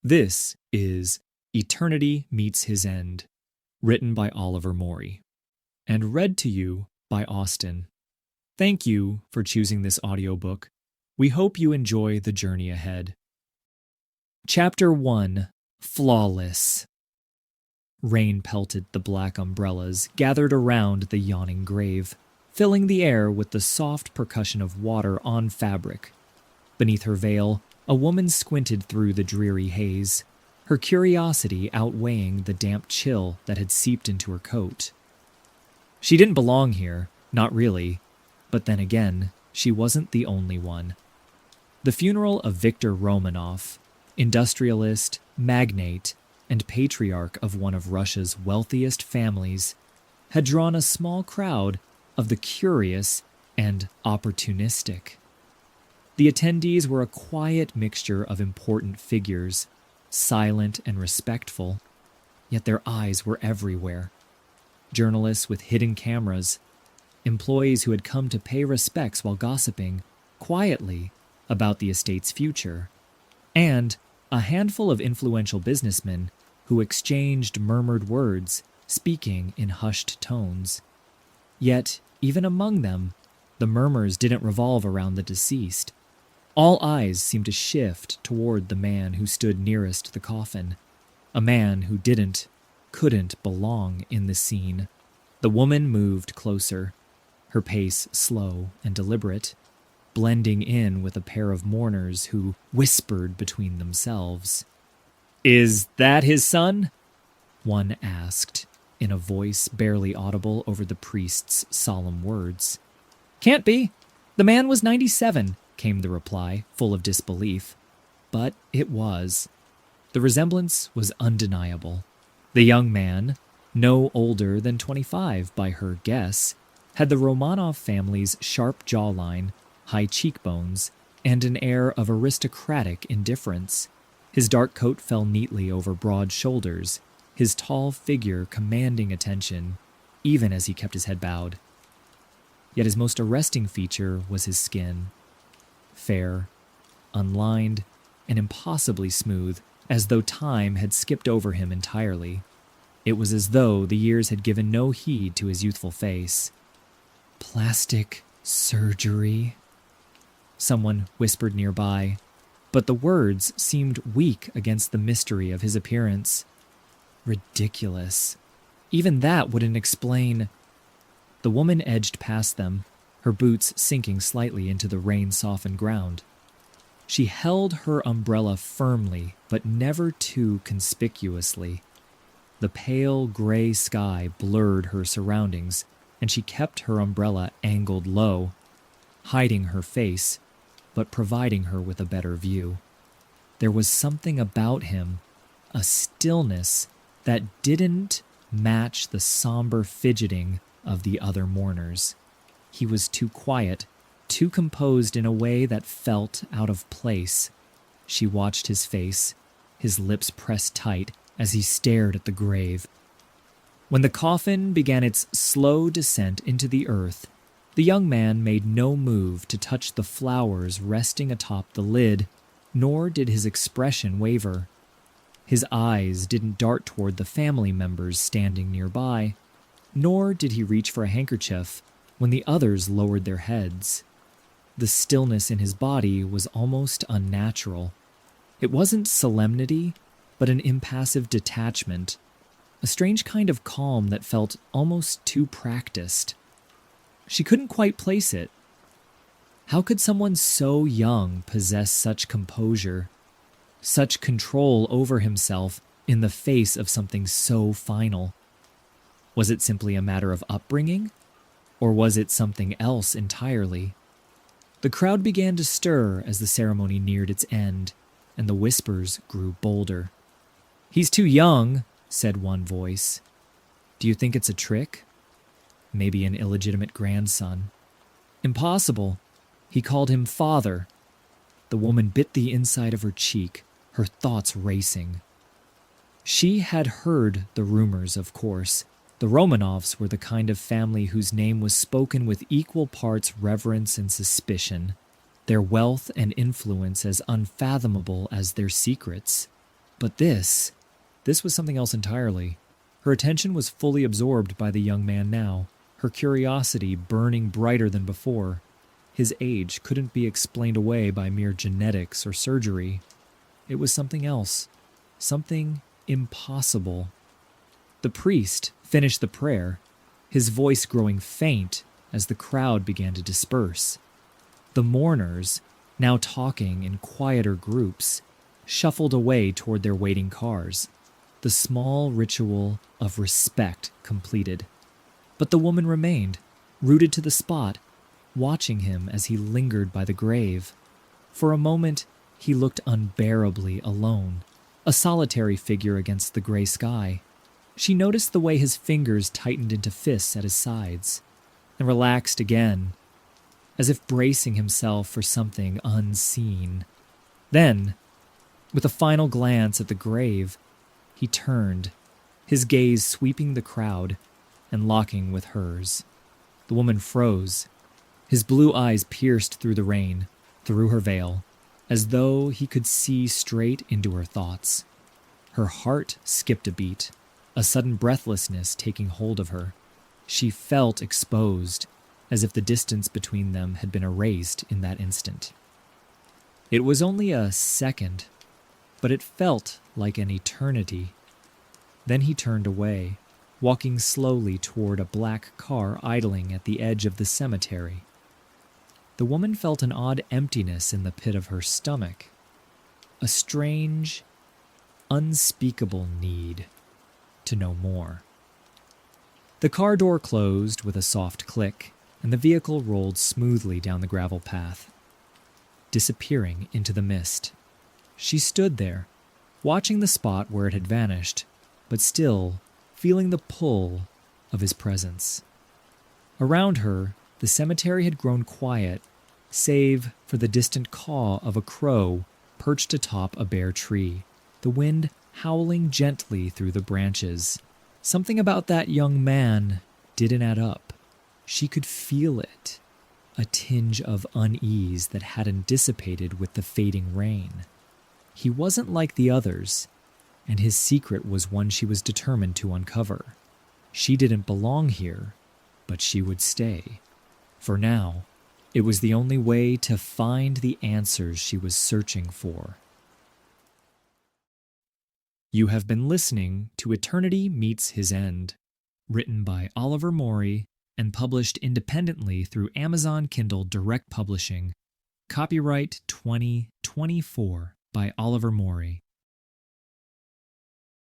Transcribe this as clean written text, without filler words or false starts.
This is Eternity Meets His End, written by Oliver Mori, and read to you by Austin. Thank you for choosing this audiobook. We hope you enjoy the journey ahead. Chapter 1, Flawless. Rain pelted the black umbrellas gathered around the yawning grave, filling the air with the soft percussion of water on fabric. Beneath her veil, a woman squinted through the dreary haze, her curiosity outweighing the damp chill that had seeped into her coat. She didn't belong here, not really, but then again, she wasn't the only one. The funeral of Viktor Romanov, industrialist, magnate, and patriarch of one of Russia's wealthiest families, had drawn a small crowd of the curious and opportunistic. The attendees were a quiet mixture of important figures, silent and respectful, yet their eyes were everywhere. Journalists with hidden cameras, employees who had come to pay respects while gossiping quietly about the estate's future, and a handful of influential businessmen who exchanged murmured words, speaking in hushed tones. Yet, even among them, the murmurs didn't revolve around the deceased. All eyes seemed to shift toward the man who stood nearest the coffin, a man who couldn't belong in the scene. The woman moved closer, her pace slow and deliberate, blending in with a pair of mourners who whispered between themselves. "Is that his son?" one asked, in a voice barely audible over the priest's solemn words. "Can't be. The man was 97, came the reply, full of disbelief. But it was. The resemblance was undeniable. The young man, no older than 25 by her guess, had the Romanov family's sharp jawline, high cheekbones, and an air of aristocratic indifference. His dark coat fell neatly over broad shoulders, his tall figure commanding attention, even as he kept his head bowed. Yet his most arresting feature was his skin. Fair, unlined, and impossibly smooth, as though time had skipped over him entirely. It was as though the years had given no heed to his youthful face. "Plastic surgery?" someone whispered nearby, but the words seemed weak against the mystery of his appearance. Ridiculous. Even that wouldn't explain. The woman edged past them, her boots sinking slightly into the rain-softened ground. She held her umbrella firmly, but never too conspicuously. The pale gray sky blurred her surroundings, and she kept her umbrella angled low, hiding her face, but providing her with a better view. There was something about him, a stillness that didn't match the somber fidgeting of the other mourners. He was too quiet, too composed in a way that felt out of place. She watched his face, his lips pressed tight as he stared at the grave. When the coffin began its slow descent into the earth, the young man made no move to touch the flowers resting atop the lid, nor did his expression waver. His eyes didn't dart toward the family members standing nearby, nor did he reach for a handkerchief when the others lowered their heads. The stillness in his body was almost unnatural. It wasn't solemnity, but an impassive detachment, a strange kind of calm that felt almost too practiced. She couldn't quite place it. How could someone so young possess such composure, such control over himself in the face of something so final? Was it simply a matter of upbringing? Or was it something else entirely? The crowd began to stir as the ceremony neared its end, and the whispers grew bolder. "He's too young," said one voice. "Do you think it's a trick? Maybe an illegitimate grandson." "Impossible. He called him father." The woman bit the inside of her cheek, her thoughts racing. She had heard the rumors, of course. The Romanovs were the kind of family whose name was spoken with equal parts reverence and suspicion, their wealth and influence as unfathomable as their secrets. But this was something else entirely. Her attention was fully absorbed by the young man now, her curiosity burning brighter than before. His age couldn't be explained away by mere genetics or surgery. It was something else, something impossible. The priest finished the prayer, his voice growing faint as the crowd began to disperse. The mourners, now talking in quieter groups, shuffled away toward their waiting cars, the small ritual of respect completed. But the woman remained, rooted to the spot, watching him as he lingered by the grave. For a moment, he looked unbearably alone, a solitary figure against the gray sky. She noticed the way his fingers tightened into fists at his sides, and relaxed again, as if bracing himself for something unseen. Then, with a final glance at the grave, he turned, his gaze sweeping the crowd and locking with hers. The woman froze. His blue eyes pierced through the rain, through her veil, as though he could see straight into her thoughts. Her heart skipped a beat, a sudden breathlessness taking hold of her. She felt exposed, as if the distance between them had been erased in that instant. It was only a second, but it felt like an eternity. Then he turned away, walking slowly toward a black car idling at the edge of the cemetery. The woman felt an odd emptiness in the pit of her stomach, a strange, unspeakable need to know more. The car door closed with a soft click, and the vehicle rolled smoothly down the gravel path, disappearing into the mist. She stood there, watching the spot where it had vanished, but still feeling the pull of his presence. Around her, the cemetery had grown quiet, save for the distant caw of a crow perched atop a bare tree, the wind howling gently through the branches. Something about that young man didn't add up. She could feel it, a tinge of unease that hadn't dissipated with the fading rain. He wasn't like the others, and his secret was one she was determined to uncover. She didn't belong here, but she would stay. For now, it was the only way to find the answers she was searching for. You have been listening to Eternity Meets His End, written by Oliver Mori and published independently through Amazon Kindle Direct Publishing. Copyright 2024 by Oliver Mori.